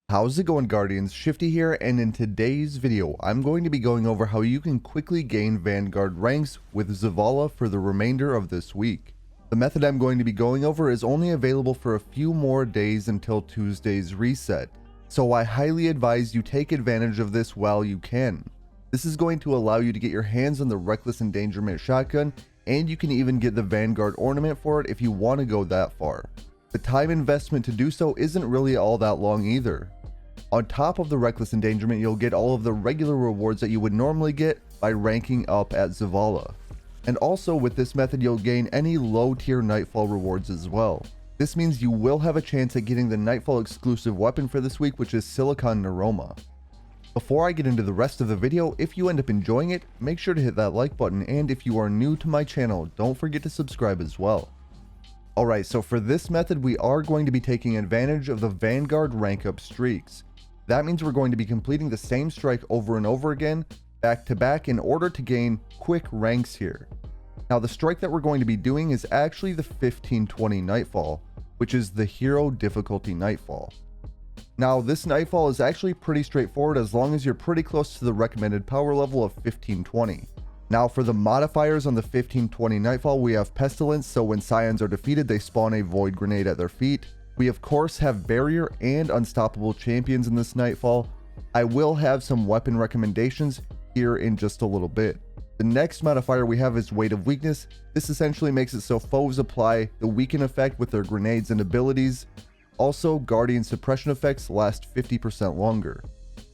How's it going, Guardians? Shifty here, and in today's video I'm going to be going over how you can quickly gain Vanguard ranks with Zavala for the remainder of this week. The method I'm going to be going over is only available for a few more days until Tuesday's reset, so I highly advise you take advantage of this while you can. This is going to allow you to get your hands on the Reckless Endangerment shotgun, and you can even get the Vanguard ornament for it if you want to go that far. The time investment to do so isn't really all that long either. On top of the Reckless Endangerment, you'll get all of the regular rewards that you would normally get by ranking up at Zavala. And also with this method, you'll gain any low tier Nightfall rewards as well. This means you will have a chance at getting the Nightfall exclusive weapon for this week, which is Silicon Neuroma. Before I get into the rest of the video, if you end up enjoying it, make sure to hit that like button, and if you are new to my channel, don't forget to subscribe as well. Alright, so for this method, we are going to be taking advantage of the Vanguard rank up streaks. That means we're going to be completing the same strike over and over again, back to back, in order to gain quick ranks here. Now the strike that we're going to be doing is actually the 1520 Nightfall, which is the hero difficulty Nightfall. Now this Nightfall is actually pretty straightforward as long as you're pretty close to the recommended power level of 1520. Now for the modifiers on the 1520 Nightfall, we have Pestilence, so when Scions are defeated they spawn a Void Grenade at their feet. We of course have Barrier and Unstoppable Champions in this Nightfall. I will have some weapon recommendations here in just a little bit. The next modifier we have is Weight of Weakness. This essentially makes it so foes apply the weaken effect with their grenades and abilities. Also, Guardian suppression effects last 50% longer.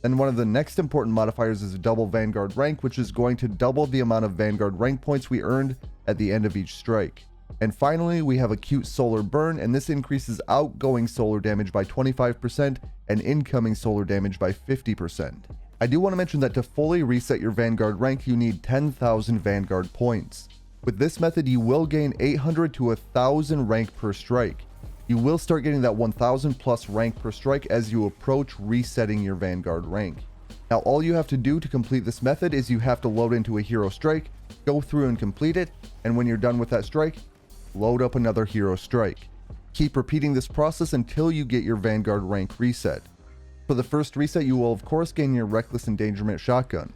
Then one of the next important modifiers is double Vanguard rank, which is going to double the amount of Vanguard rank points we earned at the end of each strike. And finally, we have acute solar burn, and this increases outgoing solar damage by 25% and incoming solar damage by 50%. I do want to mention that to fully reset your Vanguard rank, you need 10,000 Vanguard points. With this method, you will gain 800 to 1,000 rank per strike. You will start getting that 1,000 plus rank per strike as you approach resetting your Vanguard rank. Now all you have to do to complete this method is you have to load into a hero strike, go through and complete it, and when you're done with that strike, load up another hero strike. Keep repeating this process until you get your Vanguard rank reset. For the first reset, you will of course gain your Reckless Endangerment shotgun.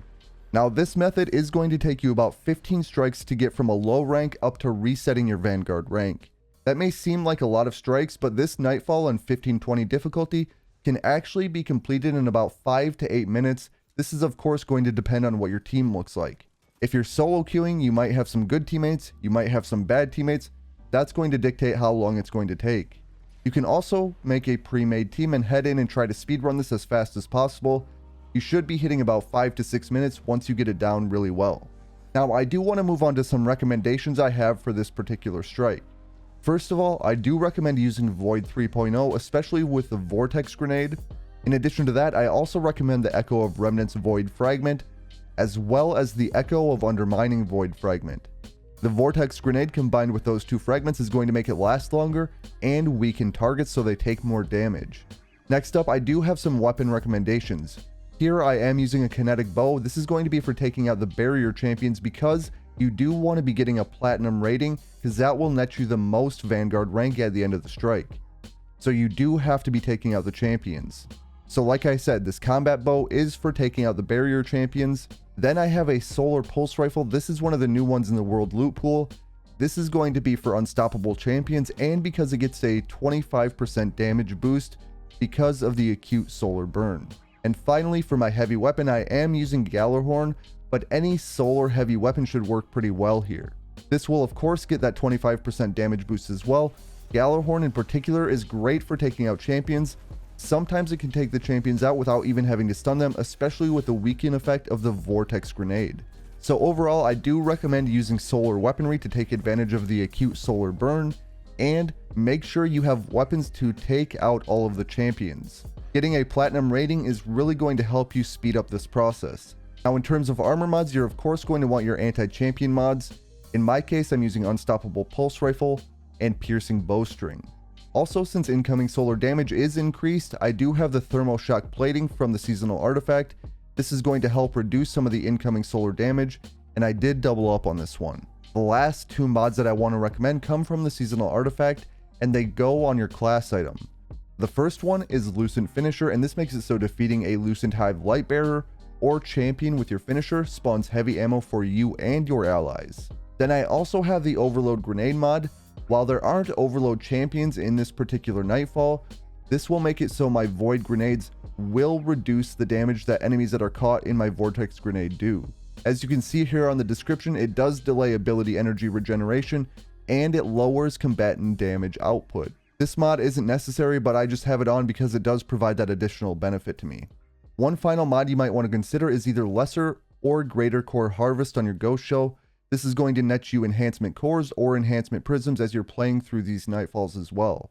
Now this method is going to take you about 15 strikes to get from a low rank up to resetting your Vanguard rank. That may seem like a lot of strikes, but this Nightfall on 1520 difficulty can actually be completed in about 5 to 8 minutes. This is of course going to depend on what your team looks like. If you're solo queuing, you might have some good teammates, you might have some bad teammates. That's going to dictate how long it's going to take. You can also make a pre-made team and head in and try to speedrun this as fast as possible. You should be hitting about 5 to 6 minutes once you get it down really well. Now I do want to move on to some recommendations I have for this particular strike. First of all, I do recommend using Void 3.0, especially with the Vortex Grenade. In addition to that, I also recommend the Echo of Remnant's Void Fragment, as well as the Echo of Undermining Void Fragment. The Vortex Grenade combined with those two fragments is going to make it last longer and weaken targets so they take more damage. Next up, I do have some weapon recommendations. Here I am using a kinetic bow. This is going to be for taking out the barrier champions because you do want to be getting a platinum rating, because that will net you the most Vanguard rank at the end of the strike. So you do have to be taking out the champions. So like I said, this combat bow is for taking out the barrier champions. Then I have a solar pulse rifle. This is one of the new ones in the world loot pool. This is going to be for unstoppable champions, and because it gets a 25% damage boost because of the acute solar burn. And finally, for my heavy weapon, I am using Gallarhorn, but any solar heavy weapon should work pretty well here. This will of course get that 25% damage boost as well. Gallarhorn in particular is great for taking out champions. Sometimes it can take the champions out without even having to stun them, especially with the weaken effect of the Vortex Grenade. So overall, I do recommend using solar weaponry to take advantage of the acute solar burn, and make sure you have weapons to take out all of the champions. Getting a platinum rating is really going to help you speed up this process. Now in terms of armor mods, you're of course going to want your anti-champion mods. In my case, I'm using Unstoppable Pulse Rifle and Piercing Bowstring. Also, since incoming solar damage is increased, I do have the Thermal Shock Plating from the seasonal artifact. This is going to help reduce some of the incoming solar damage, and I did double up on this one. The last two mods that I want to recommend come from the seasonal artifact, and they go on your class item. The first one is Lucent Finisher, and this makes it so defeating a Lucent Hive Lightbearer or champion with your finisher spawns heavy ammo for you and your allies. Then I also have the Overload Grenade mod. While there aren't Overload champions in this particular Nightfall, this will make it so my Void Grenades will reduce the damage that enemies that are caught in my Vortex Grenade do. As you can see here on the description, it does delay ability energy regeneration and it lowers combatant damage output. This mod isn't necessary, but I just have it on because it does provide that additional benefit to me. One final mod you might want to consider is either Lesser or Greater Core Harvest on your Ghost Shell. This is going to net you enhancement cores or enhancement prisms as you're playing through these Nightfalls as well.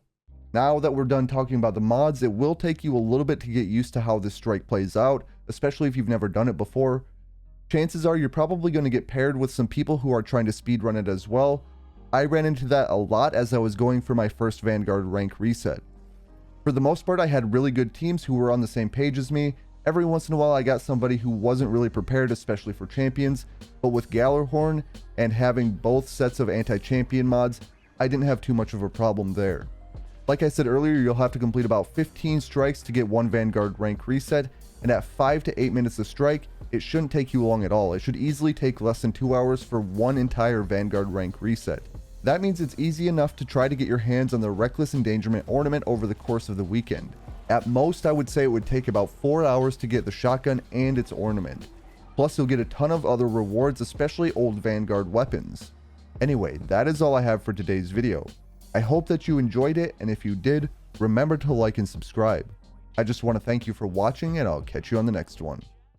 Now that we're done talking about the mods, it will take you a little bit to get used to how this strike plays out, especially if you've never done it before. Chances are you're probably going to get paired with some people who are trying to speedrun it as well. I ran into that a lot as I was going for my first Vanguard rank reset. For the most part, I had really good teams who were on the same page as me. Every once in a while I got somebody who wasn't really prepared, especially for champions, but with Gallarhorn and having both sets of anti-champion mods, I didn't have too much of a problem there. Like I said earlier, you'll have to complete about 15 strikes to get one Vanguard rank reset, and at 5 to 8 minutes a strike, it shouldn't take you long at all. It should easily take less than 2 hours for one entire Vanguard rank reset. That means it's easy enough to try to get your hands on the Reckless Endangerment ornament over the course of the weekend. At most, I would say it would take about 4 hours to get the shotgun and its ornament. Plus, you'll get a ton of other rewards, especially old Vanguard weapons. Anyway, that is all I have for today's video. I hope that you enjoyed it, and if you did, remember to like and subscribe. I just want to thank you for watching, and I'll catch you on the next one.